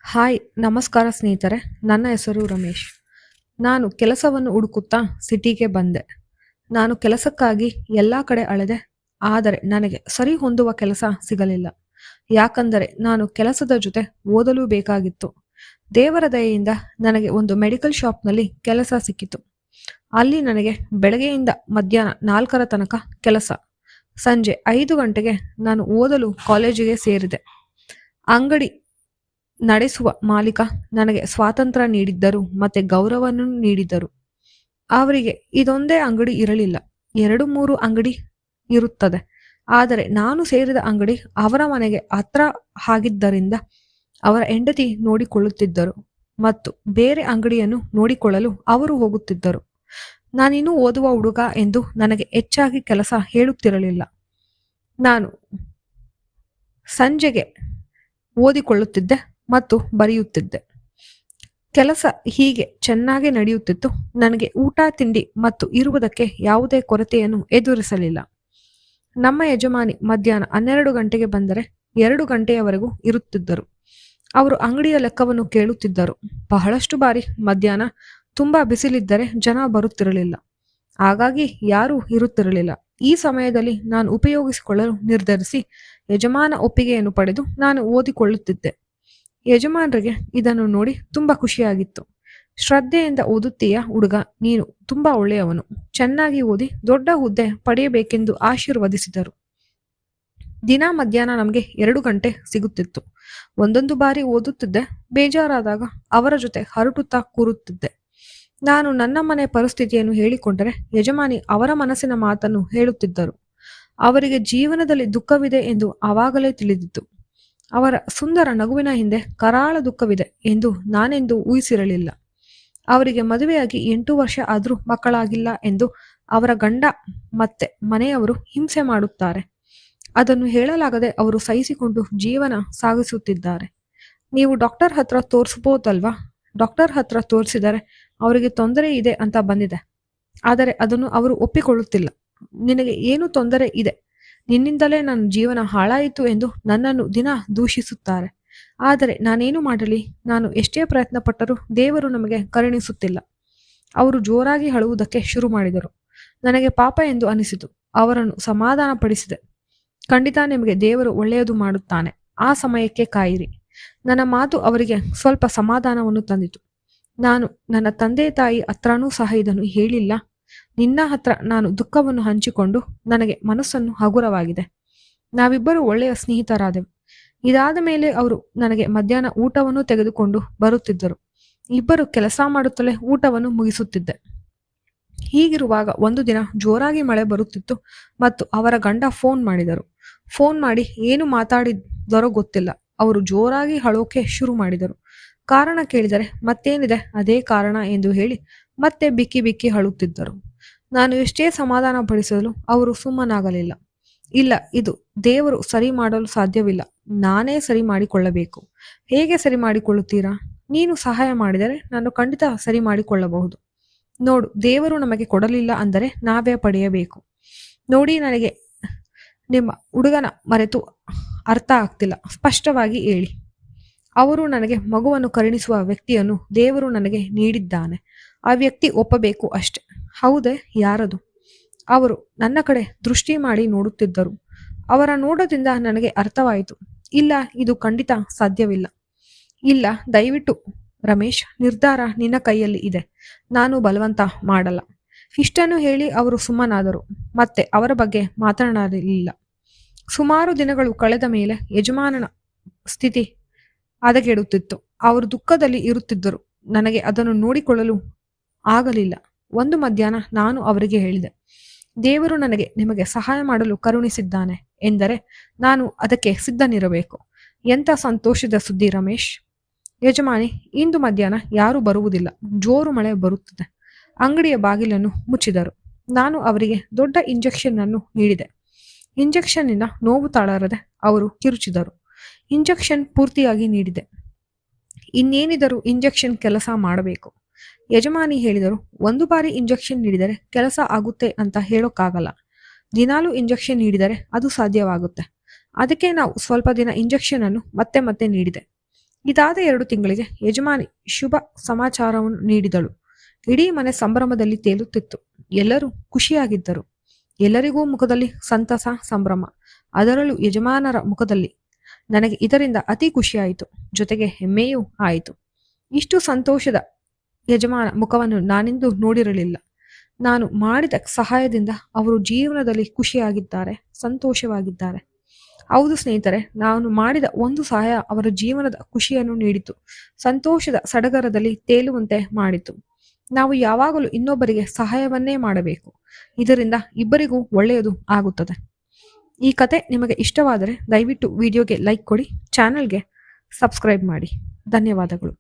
Hi ನಮಸ್ಕಾರ ಸ್ನೇಹಿತರೆ. ನನ್ನ ಹೆಸರು ರಮೇಶ್. ನಾನು ಕೆಲಸವನ್ನು ಹುಡುಕುತ್ತಾ ಸಿಟಿಗೆ ಬಂದೆ. ನಾನು ಕೆಲಸಕ್ಕಾಗಿ ಎಲ್ಲ ಕಡೆ ಅಳೆದೆ. ಆದರೆ ನನಗೆ ಸರಿ ಹೊಂದುವ ಕೆಲಸ ಸಿಗಲಿಲ್ಲ. ಯಾಕಂದರೆ ನಾನು ಕೆಲಸದ ಜೊತೆ ಓದಲು ಬೇಕಾಗಿತ್ತು. ದೇವರ ದಯೆಯಿಂದ ನನಗೆ ಒಂದು ಮೆಡಿಕಲ್ ಶಾಪ್ನಲ್ಲಿ ಕೆಲಸ ಸಿಕ್ಕಿತು. ಅಲ್ಲಿ ನನಗೆ ಬೆಳಗ್ಗೆಯಿಂದ ಮಧ್ಯಾಹ್ನ 4ರ ತನಕ ಕೆಲಸ. ಸಂಜೆ 5 ಗಂಟೆಗೆ ನಾನು ಓದಲು ಕಾಲೇಜಿಗೆ ಸೇರಿದೆ. ಅಂಗಡಿ ನಡೆಸುವ ಮಾಲೀಕ ನನಗೆ ಸ್ವಾತಂತ್ರ್ಯ ನೀಡಿದ್ದರು ಮತ್ತೆ ಗೌರವವನ್ನು ನೀಡಿದ್ದರು. ಅವರಿಗೆ ಇದೊಂದೇ ಅಂಗಡಿ ಇರಲಿಲ್ಲ, 2-3 ಅಂಗಡಿ ಇರುತ್ತದೆ. ಆದರೆ ನಾನು ಸೇರಿದ ಅಂಗಡಿ ಅವರ ಮನೆಗೆ ಹತ್ರ ಆಗಿದ್ದರಿಂದ ಅವರ ಹೆಂಡತಿ ನೋಡಿಕೊಳ್ಳುತ್ತಿದ್ದರು ಮತ್ತು ಬೇರೆ ಅಂಗಡಿಯನ್ನು ನೋಡಿಕೊಳ್ಳಲು ಅವರು ಹೋಗುತ್ತಿದ್ದರು. ನಾನಿನ್ನೂ ಓದುವ ಹುಡುಗ ಎಂದು ನನಗೆ ಹೆಚ್ಚಾಗಿ ಕೆಲಸ ಹೇಳುತ್ತಿರಲಿಲ್ಲ. ನಾನು ಸಂಜೆಗೆ ಓದಿಕೊಳ್ಳುತ್ತಿದ್ದೆ ಮತ್ತು ಬರೆಯುತ್ತಿದ್ದೆ. ಕೆಲಸ ಹೀಗೆ ಚೆನ್ನಾಗಿ ನಡೆಯುತ್ತಿತ್ತು. ನನಗೆ ಊಟ ತಿಂಡಿ ಮತ್ತು ಇರುವುದಕ್ಕೆ ಯಾವುದೇ ಕೊರತೆಯನ್ನು ಎದುರಿಸಲಿಲ್ಲ. ನಮ್ಮ ಯಜಮಾನಿ ಮಧ್ಯಾಹ್ನ 12 ಗಂಟೆಗೆ ಬಂದರೆ 2 ಗಂಟೆಯವರೆಗೂ ಇರುತ್ತಿದ್ದರು. ಅವರು ಅಂಗಡಿಯ ಲೆಕ್ಕವನ್ನು ಕೇಳುತ್ತಿದ್ದರು. ಬಹಳಷ್ಟು ಬಾರಿ ಮಧ್ಯಾಹ್ನ ತುಂಬಾ ಬಿಸಿಲಿದ್ದರೆ ಜನ ಬರುತ್ತಿರಲಿಲ್ಲ. ಹಾಗಾಗಿ ಯಾರೂ ಇರುತ್ತಿರಲಿಲ್ಲ. ಈ ಸಮಯದಲ್ಲಿ ನಾನು ಉಪಯೋಗಿಸಿಕೊಳ್ಳಲು ನಿರ್ಧರಿಸಿ ಯಜಮಾನ ಒಪ್ಪಿಗೆಯನ್ನು ಪಡೆದು ನಾನು ಓದಿಕೊಳ್ಳುತ್ತಿದ್ದೆ. ಯಜಮಾನರಿಗೆ ಇದನ್ನು ನೋಡಿ ತುಂಬಾ ಖುಷಿಯಾಗಿತ್ತು. ಶ್ರದ್ಧೆಯಿಂದ ಓದುತ್ತೀಯ ಹುಡುಗ, ನೀನು ತುಂಬಾ ಒಳ್ಳೆಯವನು, ಚೆನ್ನಾಗಿ ಓದಿ ದೊಡ್ಡ ಹುದ್ದೆ ಪಡೆಯಬೇಕೆಂದು ಆಶೀರ್ವದಿಸಿದರು. ದಿನ ಮಧ್ಯಾಹ್ನ ನಮಗೆ 2 ಗಂಟೆ ಸಿಗುತ್ತಿತ್ತು. ಒಂದೊಂದು ಬಾರಿ ಓದುತ್ತಿದ್ದೆ. ಬೇಜಾರಾದಾಗ ಅವರ ಜೊತೆ ಹರಟುತ್ತಾ ಕೂರುತ್ತಿದ್ದೆ. ನಾನು ನನ್ನ ಮನೆ ಪರಿಸ್ಥಿತಿಯನ್ನು ಹೇಳಿಕೊಂಡರೆ ಯಜಮಾನಿ ಅವರ ಮನಸ್ಸಿನ ಮಾತನ್ನು ಹೇಳುತ್ತಿದ್ದರು. ಅವರಿಗೆ ಜೀವನದಲ್ಲಿ ದುಃಖವಿದೆ ಎಂದು ಆವಾಗಲೇ ತಿಳಿದಿತ್ತು. ಅವರ ಸುಂದರ ನಗುವಿನ ಹಿಂದೆ ಕರಾಳ ದುಃಖವಿದೆ ಎಂದು ನಾನೆಂದೂ ಊಹಿಸಿರಲಿಲ್ಲ. ಅವರಿಗೆ ಮದುವೆಯಾಗಿ 8 ವರ್ಷ ಆದರೂ ಮಕ್ಕಳಾಗಿಲ್ಲ ಎಂದು ಅವರ ಗಂಡ ಮತ್ತೆ ಮನೆಯವರು ಹಿಂಸೆ ಮಾಡುತ್ತಾರೆ. ಅದನ್ನು ಹೇಳಲಾಗದೆ ಅವರು ಸಹಿಸಿಕೊಂಡು ಜೀವನ ಸಾಗಿಸುತ್ತಿದ್ದಾರೆ. ನೀವು ಡಾಕ್ಟರ್ ಹತ್ರ ತೋರಿಸ್ಬೋದಲ್ವಾ? ಡಾಕ್ಟರ್ ಹತ್ರ ತೋರಿಸಿದರೆ ಅವರಿಗೆ ತೊಂದರೆ ಇದೆ ಅಂತ ಬಂದಿದೆ. ಆದರೆ ಅದನ್ನು ಅವರು ಒಪ್ಪಿಕೊಳ್ಳುತ್ತಿಲ್ಲ. ನಿನಗೆ ಏನು ತೊಂದರೆ ಇದೆ, ನಿನ್ನಿಂದಲೇ ನನ್ನ ಜೀವನ ಹಾಳಾಯಿತು ಎಂದು ನನ್ನನ್ನು ದಿನ ದೂಷಿಸುತ್ತಾರೆ. ಆದರೆ ನಾನೇನು ಮಾಡಲಿ? ನಾನು ಎಷ್ಟೇ ಪ್ರಯತ್ನ ಪಟ್ಟರೂ ದೇವರು ನಮಗೆ ಕರುಣಿಸುತ್ತಿಲ್ಲ. ಅವರು ಜೋರಾಗಿ ಅಳುವುದಕ್ಕೆ ಶುರು ಮಾಡಿದರು. ನನಗೆ ಪಾಪ ಎಂದು ಅನಿಸಿತು. ಅವರನ್ನು ಸಮಾಧಾನ ಪಡಿಸಿದೆ. ಖಂಡಿತ ನಿಮಗೆ ದೇವರು ಒಳ್ಳೆಯದು ಮಾಡುತ್ತಾನೆ, ಆ ಸಮಯಕ್ಕೆ ಕಾಯಿರಿ. ನನ್ನ ಮಾತು ಅವರಿಗೆ ಸ್ವಲ್ಪ ಸಮಾಧಾನವನ್ನು ತಂದಿತು. ನಾನು ನನ್ನ ತಂದೆ ತಾಯಿ ಹತ್ರನೂ ಸಹ ಇದನ್ನು ಹೇಳಿಲ್ಲ. ನಿನ್ನ ಹತ್ರ ನಾನು ದುಃಖವನ್ನು ಹಂಚಿಕೊಂಡು ನನಗೆ ಮನಸ್ಸನ್ನು ಹಗುರವಾಗಿದೆ. ನಾವಿಬ್ಬರು ಒಳ್ಳೆಯ ಸ್ನೇಹಿತರಾದೆವು. ಇದಾದ ಮೇಲೆ ಅವರು ನನಗೆ ಮಧ್ಯಾಹ್ನ ಊಟವನ್ನು ತೆಗೆದುಕೊಂಡು ಬರುತ್ತಿದ್ದರು. ಇಬ್ಬರು ಕೆಲಸ ಮಾಡುತ್ತಲೇ ಊಟವನ್ನು ಮುಗಿಸುತ್ತಿದ್ದೆ. ಹೀಗಿರುವಾಗ ಒಂದು ದಿನ ಜೋರಾಗಿ ಮಳೆ ಬರುತ್ತಿತ್ತು ಮತ್ತು ಅವರ ಗಂಡ ಫೋನ್ ಮಾಡಿದರು. ಫೋನ್ ಮಾಡಿ ಏನು ಮಾತಾಡಿದರೋ ಗೊತ್ತಿಲ್ಲ. ಅವರು ಜೋರಾಗಿ ಅಳೋಕೆ ಶುರು ಮಾಡಿದರು. ಕಾರಣ ಕೇಳಿದರೆ ಮತ್ತೇನಿದೆ ಅದೇ ಕಾರಣ ಎಂದು ಹೇಳಿ ಮತ್ತೆ ಬಿಕ್ಕಿ ಬಿಕ್ಕಿ ಅಳುತ್ತಿದ್ದರು. ನಾನು ಎಷ್ಟೇ ಸಮಾಧಾನ ಪಡಿಸಲು ಅವರು ಸುಮ್ಮನಾಗಲಿಲ್ಲ. ಇಲ್ಲ, ಇದು ದೇವರು ಸರಿ ಮಾಡಲು ಸಾಧ್ಯವಿಲ್ಲ, ನಾನೇ ಸರಿ ಮಾಡಿಕೊಳ್ಳಬೇಕು. ಹೇಗೆ ಸರಿ ಮಾಡಿಕೊಳ್ಳುತ್ತೀರಾ? ನೀನು ಸಹಾಯ ಮಾಡಿದರೆ ನಾನು ಖಂಡಿತ ಸರಿ ಮಾಡಿಕೊಳ್ಳಬಹುದು. ನೋಡು, ದೇವರು ನಮಗೆ ಕೊಡಲಿಲ್ಲ ಅಂದರೆ ನಾವೇ ಪಡೆಯಬೇಕು. ನೋಡಿ, ನನಗೆ ನಿಮ್ಮ ಹುಡುಗನ ಮರೆತು ಅರ್ಥ ಆಗ್ತಿಲ್ಲ, ಸ್ಪಷ್ಟವಾಗಿ ಹೇಳಿ. ಅವರು ನನಗೆ ಮಗುವನ್ನು ಕರುಣಿಸುವ ವ್ಯಕ್ತಿಯನ್ನು ದೇವರು ನನಗೆ ನೀಡಿದ್ದಾನೆ. ಆ ವ್ಯಕ್ತಿ ಒಪ್ಪಬೇಕು ಅಷ್ಟೆ. ಹೌದೇ? ಯಾರದು? ಅವರು ನನ್ನ ಕಡೆ ದೃಷ್ಟಿ ಮಾಡಿ ನೋಡುತ್ತಿದ್ದರು. ಅವರ ನೋಟದಿಂದ ನನಗೆ ಅರ್ಥವಾಯಿತು. ಇಲ್ಲ, ಇದು ಖಂಡಿತ ಸಾಧ್ಯವಿಲ್ಲ. ಇಲ್ಲ, ದಯವಿಟ್ಟು ರಮೇಶ್, ನಿರ್ಧಾರ ನಿನ್ನ ಕೈಯಲ್ಲಿ ಇದೆ. ನಾನು ಬಲವಂತ ಮಾಡಲ್ಲ. ಇಷ್ಟನ್ನು ಹೇಳಿ ಅವರು ಸುಮ್ಮನಾದರು. ಮತ್ತೆ ಅವರ ಬಗ್ಗೆ ಮಾತನಾಡಲಿಲ್ಲ. ಸುಮಾರು ದಿನಗಳು ಕಳೆದ ಮೇಲೆ ಯಜಮಾನನ ಸ್ಥಿತಿ ಹದಗೆಡುತ್ತಿತ್ತು. ಅವರು ದುಃಖದಲ್ಲಿ ಇರುತ್ತಿದ್ದರು. ನನಗೆ ಅದನ್ನು ನೋಡಿಕೊಳ್ಳಲು ಆಗಲಿಲ್ಲ. ಒಂದು ಮಧ್ಯಾಹ್ನ ನಾನು ಅವರಿಗೆ ಹೇಳಿದೆ, ದೇವರು ನನಗೆ ನಿಮಗೆ ಸಹಾಯ ಮಾಡಲು ಕರುಣಿಸಿದ್ದಾನೆ ಎಂದರೆ ನಾನು ಅದಕ್ಕೆ ಸಿದ್ಧನಿರಬೇಕು. ಎಂಥ ಸಂತೋಷದ ಸುದ್ದಿ ರಮೇಶ್. ಯಜಮಾನಿ, ಇಂದು ಮಧ್ಯಾಹ್ನ ಯಾರೂ ಬರುವುದಿಲ್ಲ, ಜೋರು ಮಳೆ ಬರುತ್ತದೆ. ಅಂಗಡಿಯ ಬಾಗಿಲನ್ನು ಮುಚ್ಚಿದರು. ನಾನು ಅವರಿಗೆ ದೊಡ್ಡ ಇಂಜೆಕ್ಷನ್ ಅನ್ನು ನೀಡಿದೆ. ಇಂಜೆಕ್ಷನ್ನಿಂದ ನೋವು ತಾಳಾರದೆ ಅವರು ಕಿರುಚಿದರು. ಇಂಜೆಕ್ಷನ್ ಪೂರ್ತಿಯಾಗಿ ನೀಡಿದೆ. ಇನ್ನೇನಿದರೂ ಇಂಜೆಕ್ಷನ್ ಕೆಲಸ ಮಾಡಬೇಕು. ಯಜಮಾನಿ ಹೇಳಿದರು, ಒಂದು ಬಾರಿ ಇಂಜೆಕ್ಷನ್ ನೀಡಿದರೆ ಕೆಲಸ ಆಗುತ್ತೆ ಅಂತ ಹೇಳೋಕ್ಕಾಗಲ್ಲ. ದಿನಾಲೂ ಇಂಜೆಕ್ಷನ್ ನೀಡಿದರೆ ಅದು ಸಾಧ್ಯವಾಗುತ್ತೆ. ಅದಕ್ಕೆ ನಾವು ಸ್ವಲ್ಪ ದಿನ ಇಂಜೆಕ್ಷನ್ ಅನ್ನು ಮತ್ತೆ ಮತ್ತೆ ನೀಡಿದೆ. ಇದಾದ 2 ತಿಂಗಳಿಗೆ ಯಜಮಾನಿ ಶುಭ ಸಮಾಚಾರವನ್ನು ನೀಡಿದಳು. ಇಡೀ ಮನೆ ಸಂಭ್ರಮದಲ್ಲಿ ತೇಲುತ್ತಿತ್ತು. ಎಲ್ಲರೂ ಖುಷಿಯಾಗಿದ್ದರು. ಎಲ್ಲರಿಗೂ ಮುಖದಲ್ಲಿ ಸಂತಸ, ಸಂಭ್ರಮ. ಅದರಲ್ಲೂ ಯಜಮಾನರ ಮುಖದಲ್ಲಿ. ನನಗೆ ಇದರಿಂದ ಅತಿ ಖುಷಿಯಾಯಿತು. ಜೊತೆಗೆ ಹೆಮ್ಮೆಯೂ ಆಯಿತು. ಇಷ್ಟು ಸಂತೋಷದ ಯಜಮಾನ ಮುಖವನ್ನು ನಾನೆಂದೂ ನೋಡಿರಲಿಲ್ಲ. ನಾನು ಮಾಡಿದ ಸಹಾಯದಿಂದ ಅವರು ಜೀವನದಲ್ಲಿ ಖುಷಿಯಾಗಿದ್ದಾರೆ, ಸಂತೋಷವಾಗಿದ್ದಾರೆ. ಹೌದು ಸ್ನೇಹಿತರೆ, ನಾನು ಮಾಡಿದ ಒಂದು ಸಹಾಯ ಅವರ ಜೀವನದ ಖುಷಿಯನ್ನು ನೀಡಿತು, ಸಂತೋಷದ ಸಡಗರದಲ್ಲಿ ತೇಲುವಂತೆ ಮಾಡಿತು. ನಾವು ಯಾವಾಗಲೂ ಇನ್ನೊಬ್ಬರಿಗೆ ಸಹಾಯವನ್ನೇ ಮಾಡಬೇಕು. ಇದರಿಂದ ಇಬ್ಬರಿಗೂ ಒಳ್ಳೆಯದು ಆಗುತ್ತದೆ. ಈ ಕತೆ ನಿಮಗೆ ಇಷ್ಟವಾದರೆ ದಯವಿಟ್ಟು ವಿಡಿಯೋಗೆ ಲೈಕ್ ಕೊಡಿ, ಚಾನೆಲ್ಗೆ ಸಬ್ಸ್ಕ್ರೈಬ್ ಮಾಡಿ. ಧನ್ಯವಾದಗಳು.